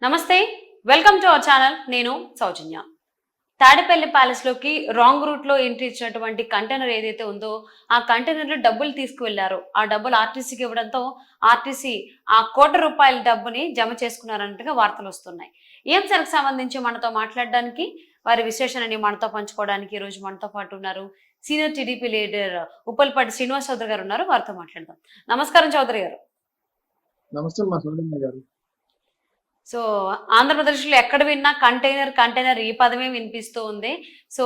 నమస్తే, welcome to our channel. నేను సౌజన్య. Tadepalli palace లోకి రాంగ్ రూట్ లో ఎంట్రీ ఇచ్చినటువంటి కంటైనర్ ఏదైతే ఉందో ఆ కంటైనర్ లో డబ్బులు తీసుకువెళ్లారు. ఆ డబ్బులు ఆర్టీసీకి ఇవ్వడంతో ఆర్టీసీ ఆ ₹1,00,00,000 డబ్బుని జమ చేసుకున్నారన్నట్టుగా వార్తలు వస్తున్నాయి. ఈ అంశానికి సంబంధించి మనతో మాట్లాడడానికి, వారి విశ్లేషణని మనతో పంచుకోవడానికి ఈ రోజు మనతో పాటు ఉన్నారు సీనియర్ టీడీపీ లీడర్ ఉప్పల్పాటి శ్రీనివాస్ చౌదరి గారు ఉన్నారు. వారితో మాట్లాడదాం. నమస్కారం చౌదరి గారు. నమస్తే మా సోదరమ్మ గారు. సో ఆంధ్రప్రదేశ్లో ఎక్కడ విన్నా కంటైనర్ ఈ పదమే వినిపిస్తూ ఉంది. సో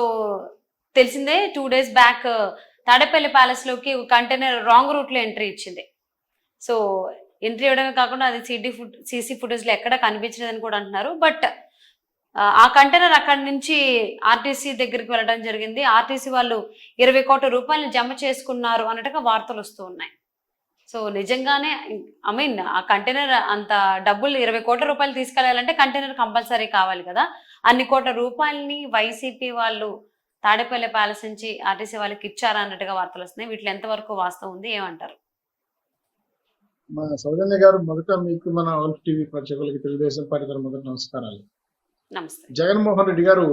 తెలిసిందే 2 days బ్యాక్ తాడేపల్లి ప్యాలెస్ లోకి కంటైనర్ రాంగ్ రూట్ లో ఎంట్రీ ఇచ్చింది. సో ఎంట్రీ ఇవ్వడమే కాకుండా అది సీసీ ఫుటేజ్ లో ఎక్కడ కనిపించలేదని కూడా అంటున్నారు. బట్ ఆ కంటైనర్ అక్కడి నుంచి ఆర్టీసీ దగ్గరికి వెళ్ళడం జరిగింది. ఆర్టీసీ వాళ్ళు ₹20 కోట్ల జమ చేసుకున్నారు అన్నట్టుగా వార్తలు వస్తూ ఉన్నాయి. సో నిజంగానే ఆ కంటైనర్ అంత డబ్బులు ₹20 కోట్ల తీసుకెళ్లాలంటే కంటైనర్ కంపల్సరీ కావాలి కదా. అన్ని కోట్ల రూపాయలని వైసీపీ వాళ్ళు తాడేపల్లి ప్యాలెస్ నుంచి ఆర్టీసీ వాళ్ళకి ఇచ్చారా అన్నట్టుగా వార్తలు వస్తున్నాయి. వీటిలో ఎంతవరకు వాస్తవం ఉంది, ఏమంటారు? మా సౌజన్య గారు, మొదట మీకు మన వరల్డ్ టీవీ ప్రేక్షకులకి తెలుగుదేశం పార్టీ తరఫున మొదట నమస్కారాలు. నమస్తే. జగన్మోహన్ రెడ్డి గారు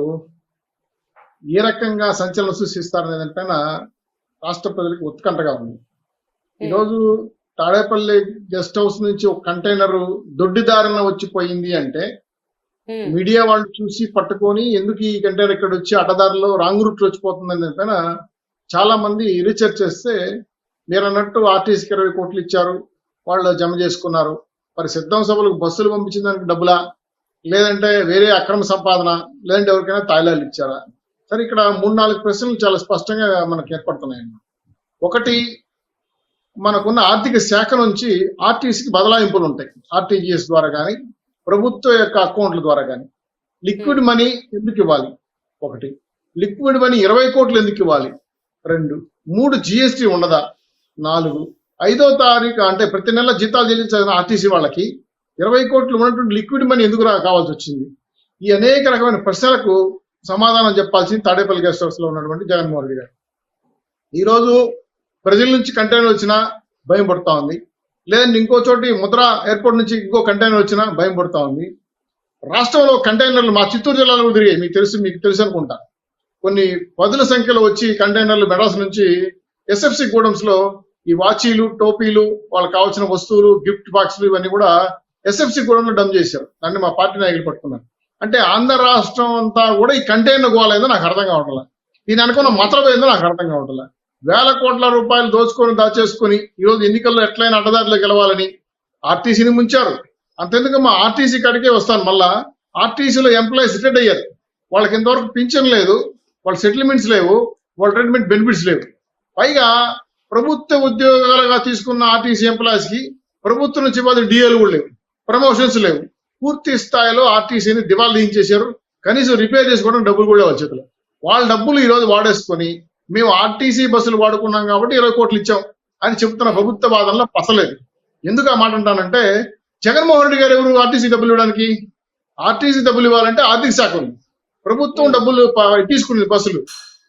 ఏ రకంగా సంచలనం సృష్టిస్తారనే దానిపైన రాష్ట్ర ప్రజలకు ఉత్కంఠగా ఉంది. ఈరోజు తాడేపల్లి గెస్ట్ హౌస్ నుంచి ఒక కంటైనర్ దొడ్డిదారిన వచ్చిపోయింది అంటే మీడియా వాళ్ళు చూసి పట్టుకొని ఎందుకు ఈ కంటైనర్ ఇక్కడ వచ్చి అడ్డదారిలో రాంగ్ రూట్ వచ్చిపోతుందని దానిపైన చాలా మంది రీసెర్చ్ చేస్తే మీరు అన్నట్టు ఆర్టీసీకి 20 కోట్లు ఇచ్చారు, వాళ్ళు జమ చేసుకున్నారు. మరి సిద్ధం సభలకు బస్సులు పంపించిన దానికి డబ్బులా, లేదంటే వేరే అక్రమ సంపాదన, లేదంటే ఎవరికైనా తాయిలాలు ఇచ్చారా? సరే, ఇక్కడ 3-4 ప్రశ్నలు చాలా స్పష్టంగా మనకు ఏర్పడుతున్నాయండి. ఒకటి, మనకున్న ఆర్థిక శాఖ నుంచి ఆర్టీసీకి బదలాయింపులు ఉంటాయి. ఆర్టీజీఎస్ ద్వారా కానీ ప్రభుత్వ యొక్క అకౌంట్ల ద్వారా కానీ. లిక్విడ్ మనీ ఎందుకు ఇవ్వాలి? ఒకటి. లిక్విడ్ మనీ 20 కోట్లు ఎందుకు ఇవ్వాలి? 2. 3 GST ఉండదా? 4. 5వ తారీఖు అంటే ప్రతి నెల జీతాలు చెల్లించాల్సిన ఆర్టీసీ వాళ్ళకి 20 కోట్లు ఉన్నటువంటి లిక్విడ్ మనీ ఎందుకు కావాల్సి వచ్చింది? ఈ అనేక రకమైన ప్రశ్నలకు సమాధానం చెప్పాల్సింది తాడేపల్లి గెస్ట్ హౌస్ లో ఉన్నటువంటి జగన్మోహన్ రెడ్డి గారు. ఈరోజు ప్రజల నుంచి కంటైనర్ వచ్చినా భయం పడుతూ ఉంది, లేదంటే ఇంకో చోటి ముద్ర ఎయిర్పోర్ట్ నుంచి ఇంకో కంటైనర్ వచ్చినా భయం పడుతూ ఉంది. రాష్ట్రంలో కంటైనర్లు మా చిత్తూరు జిల్లాలో తిరిగాయి, మీకు తెలుసు అనుకుంటా. కొన్ని 10ల సంఖ్యలో వచ్చి కంటైనర్లు మెడ్రాస్ నుంచి ఎస్ఎఫ్సి గోడౌన్స్ లో ఈ వాచీలు, టోపీలు, వాళ్ళకి కావాల్సిన వస్తువులు, గిఫ్ట్ బాక్సులు ఇవన్నీ కూడా ఎస్ఎఫ్సి గోడౌన్ లో డంప్ చేశారు. దాన్ని మా పార్టీ నాయకులు పట్టుకున్నారు. అంటే ఆంధ్ర రాష్ట్రం అంతా కూడా ఈ కంటైనర్ గోవాలేదో నాకు అర్థం కావట్లే, దీని అనుకున్న మతలబ్ ఏందో నాకు అర్థం కావట్లే. ₹వేల కోట్ల దోచుకొని దాచేసుకొని ఈరోజు ఎన్నికల్లో ఎట్లయినా అడ్డదారిలో గెలవాలని ఆర్టీసీని ముంచారు. అంతెందుకు మా ఆర్టీసీ కాడికే వస్తాను. మళ్ళా ఆర్టీసీలో ఎంప్లాయీస్ రిటైర్డ్ అయ్యారు, వాళ్ళకి ఇంతవరకు పింఛన్ లేదు, వాళ్ళ సెటిల్మెంట్స్ లేవు, వాళ్ళ రిటైర్మెంట్ బెనిఫిట్స్ లేవు. పైగా ప్రభుత్వ ఉద్యోగాలుగా తీసుకున్న ఆర్టీసీ ఎంప్లాయీస్ కి ప్రభుత్వం నుంచి ఇవ్వాలి డిఏలు కూడా లేవు, ప్రమోషన్స్ లేవు. పూర్తి స్థాయిలో ఆర్టీసీని దివాళా తీయించేశారు. కనీసం రిపేర్ చేసుకోవడం డబ్బులు కూడా వాళ్ళ చేతిలో. వాళ్ళ డబ్బులు ఈ రోజు వాడేసుకొని మేము ఆర్టీసీ బస్సులు వాడుకున్నాం కాబట్టి 20 కోట్లు ఇచ్చాం అని చెప్తున్న ప్రభుత్వ వాదనలో పసలేదు. ఎందుకు ఆ మాట అంటానంటే, జగన్మోహన్ రెడ్డి గారు ఎవరు ఆర్టీసీ డబ్బులు ఇవ్వడానికి? ఆర్టీసీ డబ్బులు ఇవ్వాలంటే ఆర్థిక శాఖ ఉంది. ప్రభుత్వం డబ్బులు తీసుకునేది బస్సులు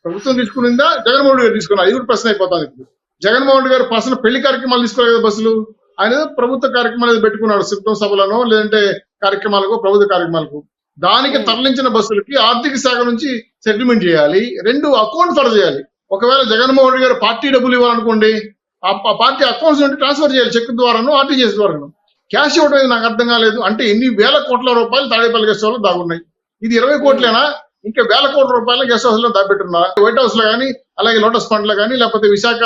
ప్రభుత్వం తీసుకునిందా, జగన్మోహన్ రెడ్డి గారు తీసుకున్నారు? ఇది కూడా ప్రశ్న అయిపోతుంది. ఇప్పుడు జగన్మోహన్ రెడ్డి గారు పర్సనల్ పెళ్లి కార్యక్రమాలు తీసుకోలేదు కదా బస్సులు. ఆయన ప్రభుత్వ కార్యక్రమాలు పెట్టుకున్నాడు, సిద్ధం సభలను లేదంటే కార్యక్రమాలకు, ప్రభుత్వ కార్యక్రమాలకు. దానికి తరలించిన బస్సులకి ఆర్థిక శాఖ నుంచి సెటిల్మెంట్ చేయాలి. 2 అకౌంట్ ఫర్ చేయాలి. ఒకవేళ జగన్మోహన్ రెడ్డి గారు పార్టీ డబ్బులు ఇవ్వాలనుకోండి, ఆ పార్టీ అకౌంట్స్ నుండి ట్రాన్స్ఫర్ చేయాలి, చెక్ ద్వారాను ఆర్టీజీఎస్ ద్వారాను. క్యాష్ ఇవ్వడం నాకు అర్థం కాలేదు. అంటే ఎన్ని వేల కోట్ల రూపాయలు తాడేపల్లి గెస్ట్ హౌస్ లో దాగున్నాయి. ఇది 20 కోట్లేనా? ఇంకా వేల కోట్ల రూపాయలు గెస్ట్ హౌస్ లో దాపెట్టున్నారు. వైట్ హౌస్ లో కానీ, అలాగే లోటస్ ఫండ్ లో కానీ, లేకపోతే విశాఖ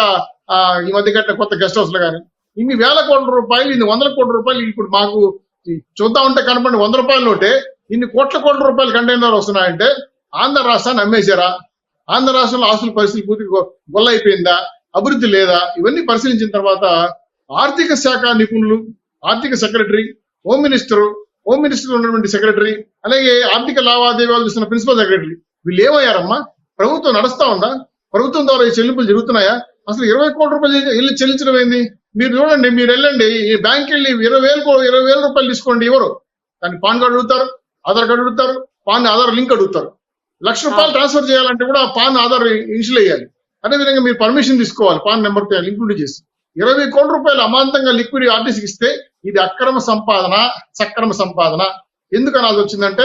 ఈ మధ్య కట్టిన కొత్త గెస్ట్ హౌస్ లో కానీ ఇన్ని వేల కోట్ల రూపాయలు, ఇన్ని 100 కోట్ల రూపాయలు ఇప్పుడు మాకు చూద్దా ఉంటే కనపడి ₹100 నోటే ఇన్ని కోట్ల రూపాయలు కంటైనర్ వస్తున్నాయంటే ఆంధ్ర రాష్ట్రాన్ని అమ్మేశారా? ఆంధ్ర రాష్ట్రంలో ఆస్తుల పరిస్థితి పూర్తిగా గొల్లైపోయిందా? అభివృద్ధి లేదా? ఇవన్నీ పరిశీలించిన తర్వాత ఆర్థిక శాఖ నిపుణులు, ఆర్థిక సెక్రటరీ, హోమ్ మినిస్టర్ ఉన్నటువంటి సెక్రటరీ, అలాగే ఆర్థిక లావాదేవీలు చూస్తున్న ప్రిన్సిపల్ సెక్రటరీ, వీళ్ళు ఏమయ్యారమ్మా? ప్రభుత్వం నడుస్తా ఉందా? ప్రభుత్వం ద్వారా ఈ చెల్లింపులు జరుగుతున్నాయా? అసలు 20 కోట్ల రూపాయలు చెల్లించడం ఏంది? మీరు చూడండి, మీరు వెళ్ళండి బ్యాంక్ వెళ్ళి 20,000 రూపాయలు తీసుకోండి, ఎవరు దాన్ని పాన్ కార్డు అడుగుతారు, ఆధార్ కార్డు అడుగుతారు, పాన్ ఆధార్ లింక్ అడుగుతారు. ₹1,00,000 ట్రాన్స్ఫర్ చేయాలంటే కూడా పాన్ ఆధార్ ఇన్షియల్ వేయాలి. అదేవిధంగా మీరు పర్మిషన్ తీసుకోవాలి, పాన్ నెంబర్ ఇంక్లూడ్ చేసి. ₹20 కోట్ల అమాంతంగా లిక్విడ్ ఆర్టీసీకి ఇస్తే ఇది అక్రమ సంపాదన, సక్రమ సంపాదన, ఎందుకు అనాల్సి వచ్చిందంటే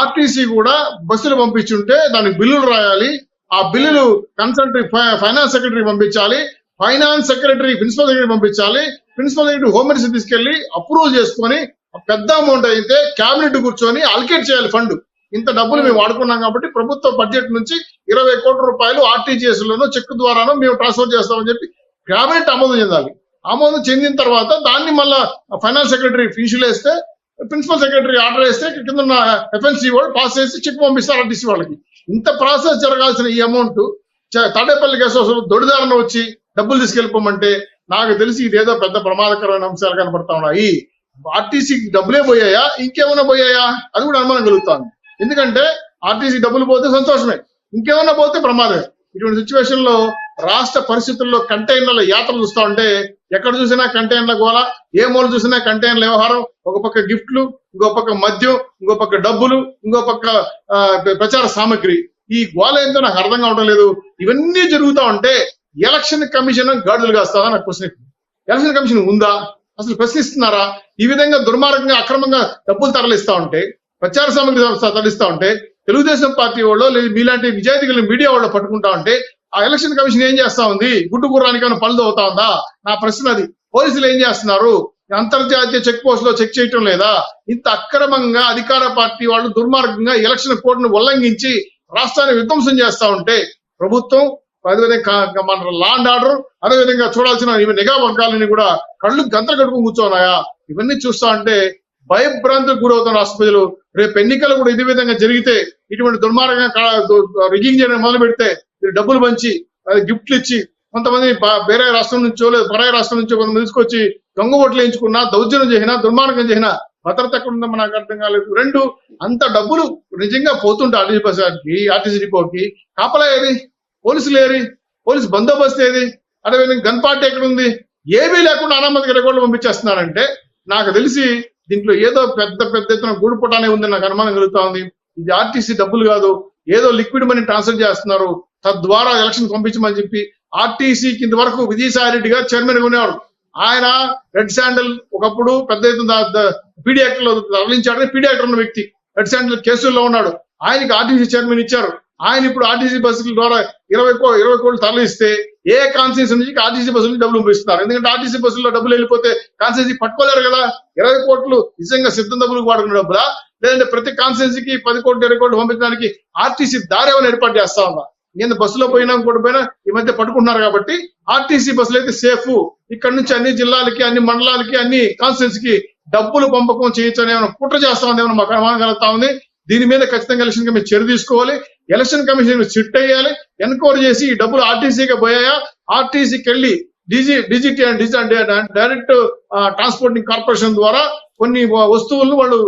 ఆర్టీసీ కూడా బస్సులు పంపించుంటే దానికి బిల్లులు రాయాలి, ఆ బిల్లులు కన్సల్టరీ ఫైనాన్స్ సెక్రటరీ పంపించాలి, ఫైనాన్స్ సెక్రటరీ ప్రిన్సిపల్ సెక్రటరీ పంపించాలి, ప్రిన్సిపల్ సెక్రటరీ హోమ్ మినిస్టర్ తీసుకెళ్లి అప్రూవల్ చేసుకొని పెద్ద అమౌంట్ అయితే క్యాబినెట్ కూర్చొని అలికేట్ చేయాలి ఫండ్. ఇంత డబ్బులు మేము వాడుకున్నాం కాబట్టి ప్రభుత్వ బడ్జెట్ నుంచి 20 కోట్ల రూపాయలు ఆర్టీజీఎస్ లోనో చెక్ ద్వారానో మేము ట్రాన్స్ఫర్ చేస్తామని చెప్పి క్యాబినెట్ ఆమోదం చెందాలి. ఆమోదం చెందిన తర్వాత దాన్ని మళ్ళా ఫైనాన్స్ సెక్రటరీ ఫీజులు వేస్తే, ప్రిన్సిపల్ సెక్రటరీ ఆర్డర్ వేస్తే కింద ఉన్న ఎఫ్ఎన్సీ వాళ్ళు పాస్ చేసి చెక్ పంపిస్తారు ఆర్టీసీ వాళ్ళకి. ఇంత ప్రాసెస్ జరగాల్సిన ఈ అమౌంట్ తాడేపల్లి గెస్ట్ హౌస్ దొడిదారణ వచ్చి డబ్బులు తీసుకెళ్ళిపోమంటే నాకు తెలిసి ఇదేదో పెద్ద ప్రమాదకరమైన అంశాలు కనపడతా ఉన్నాయి. ఆర్టీసీకి డబ్బులే పోయాయా, ఇంకేమైనా పోయాయా అది కూడా అనుమానం కలుగుతాను. ఎందుకంటే ఆర్టీసీ డబ్బులు పోతే సంతోషమే, ఇంకేమన్నా పోతే ప్రమాదమే. ఇటువంటి సిచ్యువేషన్ లో రాష్ట్ర పరిస్థితుల్లో కంటైనర్ల యాత్రలు చూస్తా ఉంటే ఎక్కడ చూసినా కంటైనర్ల గోల, ఏ మూల చూసినా కంటైనర్ల వ్యవహారం. ఒక పక్క గిఫ్ట్లు, ఇంకో పక్క మద్యం, ఇంకో పక్క డబ్బులు, ఇంకో పక్క ప్రచార సామగ్రి. ఈ గోల ఏంటో నాకు అర్థం కావడం లేదు. ఇవన్నీ జరుగుతా ఉంటే ఎలక్షన్ కమిషన్ గాడులు కాస్తుందా నాకు క్వశ్చన్. ఎలక్షన్ కమిషన్ ఉందా అసలు? ప్రశ్నిస్తున్నారా? ఈ విధంగా దుర్మార్గంగా అక్రమంగా డబ్బులు తరలిస్తా ఉంటే, ప్రచార సామగ్రి తరలిస్తా ఉంటే, తెలుగుదేశం పార్టీ వాళ్ళు లేదా మీలాంటి నిజాయితీ కలిగిన మీడియా వాళ్ళు పట్టుకుంటా ఉంటే ఆ ఎలక్షన్ కమిషన్ ఏం చేస్తా ఉంది? గుడ్డు గుర్రానికి ఏమైనా పనులు అవుతా ఉందా? నా ప్రశ్న అది. పోలీసులు ఏం చేస్తున్నారు? అంతర్జాతీయ చెక్ పోస్ట్ లో చెక్ చేయటం లేదా? ఇంత అక్రమంగా అధికార పార్టీ వాళ్ళు దుర్మార్గంగా ఎలక్షన్ కోడ్ను ఉల్లంఘించి రాష్ట్రాన్ని విధ్వంసం చేస్తా ఉంటే ప్రభుత్వం అదేవిధంగా మన లా అండ్ ఆర్డర్, అదేవిధంగా చూడాల్సిన నిఘా వర్గాలని కూడా కళ్ళు గంతలు కట్టుకుని కూర్చోన్నాయా? ఇవన్నీ చూస్తా ఉంటే భయభ్రాంతులకు గురవుతున్న రాష్ట్ర ప్రజలు. రేపు ఎన్నికలు కూడా ఇదే విధంగా జరిగితే, ఇటువంటి దుర్మార్గంగా రిగింగ్ చేయడం మొదలు పెడితే, మీరు డబ్బులు పంచి గిఫ్ట్లు ఇచ్చి కొంతమంది వేరే రాష్ట్రం నుంచో లేదా పరాయి రాష్ట్రం నుంచో కొంతమంది తీసుకొచ్చి దొంగ ఓట్లు వేయించుకున్నా, దౌర్జన్యం చేసినా, దుర్మార్గం చేసినా భద్రత ఎక్కడ ఉందో నాకు అర్థం కాలేదు. రెండు, అంత డబ్బులు నిజంగా పోతుంటే ఆర్టీసీ బస్సుకి, ఆర్టీసీ డిపోకి కాపలా ఏది? పోలీసులు ఏరి? పోలీసు బందోబస్తు ఏది? అదేవిధంగా గన్ పార్టీ ఎక్కడ ఉంది? ఏమీ లేకుండా అనామతికి రికార్డులు పంపించేస్తున్నారంటే నాకు తెలిసి దీంట్లో ఏదో పెద్ద ఎత్తున గూడుపుటానే ఉందని నాకు అనుమానం కలుగుతా ఉంది. ఇది ఆర్టీసీ డబ్బులు కాదు, ఏదో లిక్విడ్ మనీ ట్రాన్స్ఫర్ చేస్తున్నారు, తద్వారా ఎలక్షన్ పంపించమని చెప్పి. ఆర్టీసీకి ఇంతవరకు విజయసాయి రెడ్డి గారు చైర్మన్ గా ఉండేవాడు. ఆయన రెడ్ శాండల్ ఒకప్పుడు పెద్ద ఎత్తున పీడీ యాక్టర్ లో తరలించాడని పీడీ యాక్టర్ ఉన్న వ్యక్తి రెడ్ శాండల్ కేసుల్లో ఉన్నాడు. ఆయనకి ఆర్టీసీ చైర్మన్ ఇచ్చారు. ఆయన ఇప్పుడు ఆర్టీసీ బస్సుల ద్వారా 20 కోట్లు తరలిస్తే ఏ కాన్స్టిట్యూన్సీ నుంచి ఆర్టీసీ బస్సులు డబ్బులు పంపిస్తున్నారు? ఎందుకంటే ఆర్టీసీ బస్సుల్లో డబ్బులు వెళ్ళిపోతే కాన్స్టిట్యూన్సీ పట్టుకోలేరు కదా. 20 కోట్లు నిజంగా సిద్ధం డబ్బులు వాడుకున్న డబ్బులా, లేదంటే ప్రతి కాన్స్టిట్యూన్సీకి 10 కోట్లు 20 కోట్లు పంపించడానికి ఆర్టీసీ దారి ఏమైనా ఏర్పాటు చేస్తా ఉందా? నేను బస్సులో పోయినా ఇంకోటి పోయినా ఈ మధ్య పట్టుకుంటున్నారు కాబట్టి ఆర్టీసీ బస్సులు అయితే సేఫ్. ఇక్కడ నుంచి అన్ని జిల్లాలకి, అన్ని మండలాలకి, అన్ని కాన్స్టిట్యూన్సీకి డబ్బులు పంపకం చేయొచ్చని ఏమైనా కుట్ర చేస్తా ఉంది, ఏమైనా మాకు అనుమానం కలుగుతా ఉంది. దీని మీద ఖచ్చితంగా ఎలక్షన్ కమిషన్ చర్య తీసుకోవాలి. ఎలక్షన్ కమిషన్ సిట్ అయ్యాలి, ఎన్క్వైరీ చేసి ఈ డబ్బులు ఆర్టీసీకి పోయాయా, ఆర్టీసీకి వెళ్ళి డిజిటీ అండ్ డైరెక్ట్ ట్రాన్స్పోర్టింగ్ కార్పొరేషన్ ద్వారా కొన్ని వస్తువులను వాళ్ళు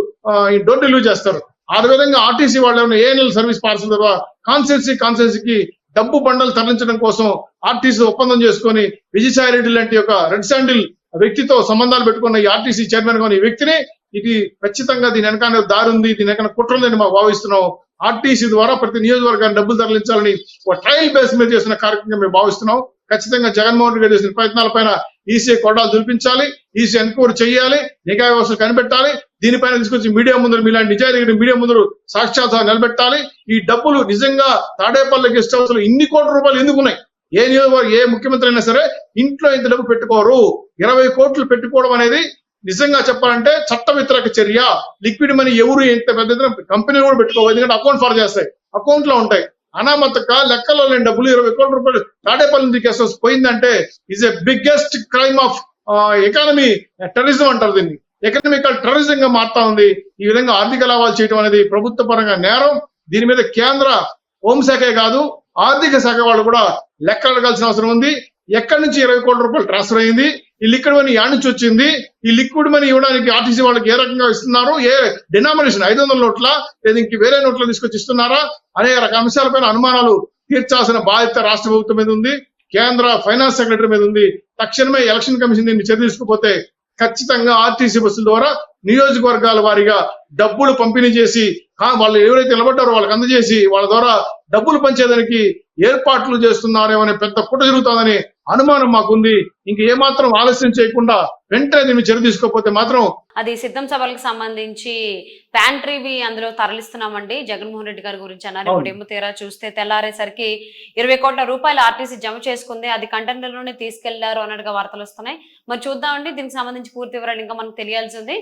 డోర్ డెలివరీ చేస్తారు. ఆ విధంగా ఆర్టీసీ వాళ్ళు ఏఎన్ఎల్ సర్వీస్ పార్సల్ ద్వారా కాన్స్టిట్యూన్సీకి డబ్బు బండలు తరలించడం కోసం ఆర్టీసీ ఒప్పందం చేసుకొని విజయసాయి రెడ్డి లాంటి ఒక రెడ్ శాండిల్ వ్యక్తితో సంబంధాలు పెట్టుకున్న ఈ ఆర్టీసీ చైర్మన్ గా ఈ వ్యక్తిని, ఇది ఖచ్చితంగా దీని వెనకాల దారి ఉంది, దీని వెనకాల కుట్ర ఉందని మాకు భావిస్తున్నాం. ఆర్టీసీ ద్వారా ప్రతి నియోజకవర్గాన్ని డబ్బులు తరలించాలని ఒక ట్రయల్ బేస్ మీద చేసిన కార్యక్రమంగా మేము భావిస్తున్నాం. ఖచ్చితంగా జగన్మోహన్ రెడ్డి గారు చేసిన ప్రయత్నాలపైన ఈసీ కొడాలు దులిపించాలి, ఈసీ ఎన్క్వైరీ చేయాలి, నిఘా వ్యవస్థలు కనిపెట్టాలి. దీనిపైన తీసుకొచ్చి మీడియా ముందు, మీలాంటి నిజాయితీ మీడియా ముందు సాక్షాత్సారం నిలబెట్టాలి. ఈ డబ్బులు నిజంగా తాడేపల్లి గెస్ట్ హౌస్ లో ఇన్ని కోట్ల రూపాయలు ఎందుకున్నాయి? ఏ నియోజకవర్గం, ఏ ముఖ్యమంత్రి అయినా సరే ఇంట్లో ఇంత డబ్బు పెట్టుకోరు. 20 కోట్లు పెట్టుకోవడం అనేది నిజంగా చెప్పాలంటే చట్ట వ్యతిరేక చర్య. లిక్విడ్ మనీ ఎవరు ఎంత పెద్ద కంపెనీలు కూడా పెట్టుకోవాలి, ఎందుకంటే అకౌంట్ ఫార్ చేస్తాయి, అకౌంట్ లో ఉంటాయి. అనామతక లెక్కలో లేని డబ్బులు 20 కోట్ల రూపాయలు తాడేపల్లి నుంచి గెస్ట్ హౌస్ పోయిందంటే is a biggest crime of economy terrorism అంటారు దీన్ని. ఎకనామికల్ టెర్రరిజం గా మారుతా ఉంది. ఈ విధంగా ఆర్థిక లాభాలు చేయడం అనేది ప్రభుత్వ పరంగా నేరం. దీని మీద కేంద్ర హోంశాఖే కాదు, ఆర్థిక శాఖ వాళ్ళు కూడా లెక్కలు అడగాల్సిన అవసరం ఉంది. ఎక్కడి నుంచి 20 కోట్ల రూపాయలు ట్రాన్స్ఫర్ అయింది? ఈ లిక్విడ్ మనీ యాడ్ నుంచి వచ్చింది? ఈ లిక్విడ్ మనీ ఇవ్వడానికి ఆర్టీసీ వాళ్ళకి ఏ రకంగా ఇస్తున్నారు? ఏ డినామినేషన్ 500 నోట్ల లేదా ఇంక వేరే నోట్లు తీసుకొచ్చి ఇస్తున్నారా? అనేక రకాల అంశాలపైన అనుమానాలు తీర్చాల్సిన బాధ్యత రాష్ట్ర ప్రభుత్వం మీద ఉంది, కేంద్ర ఫైనాన్స్ సెక్రటరీ మీద ఉంది. తక్షణమే ఎలక్షన్ కమిషన్ దీన్ని చర్య తీసుకోకపోతే ఖచ్చితంగా ఆర్టీసీ బస్సుల ద్వారా నియోజకవర్గాల వారీగా డబ్బులు పంపిణీ చేసి వాళ్ళు ఎవరైతే నిలబడ్డారో వాళ్ళకి అందజేసి వాళ్ళ ద్వారా డబ్బులు పంచేదానికి ఏర్పాట్లు చేస్తున్నారేమో అనే పెద్ద కుట్ర జరుగుతుందని అనుమానం మాకుంది. ఇంక ఏమాత్రం ఆలస్యం చేయకుండా వెంటనే దీన్ని చర్య తీసుకోకపోతే మాత్రం అది సిద్ధం సభలకు సంబంధించి ప్యాంట్రీవి అందులో తరలిస్తున్నామండి జగన్మోహన్ రెడ్డి గారి గురించి అన్నారు. అవును. ఇప్పుడు ఏమో తీరా చూస్తే తెల్లారేసరికి 20 కోట్ల రూపాయలు ఆర్టీసీ జమ చేసుకుంది, అది కంటైనర్ లోనే తీసుకెళ్లారు అన్నట్టుగా వార్తలు వస్తున్నాయి. మరి చూద్దామండి, దీనికి సంబంధించి పూర్తి వివరాలు ఇంకా మనకు తెలియాల్సి ఉంది.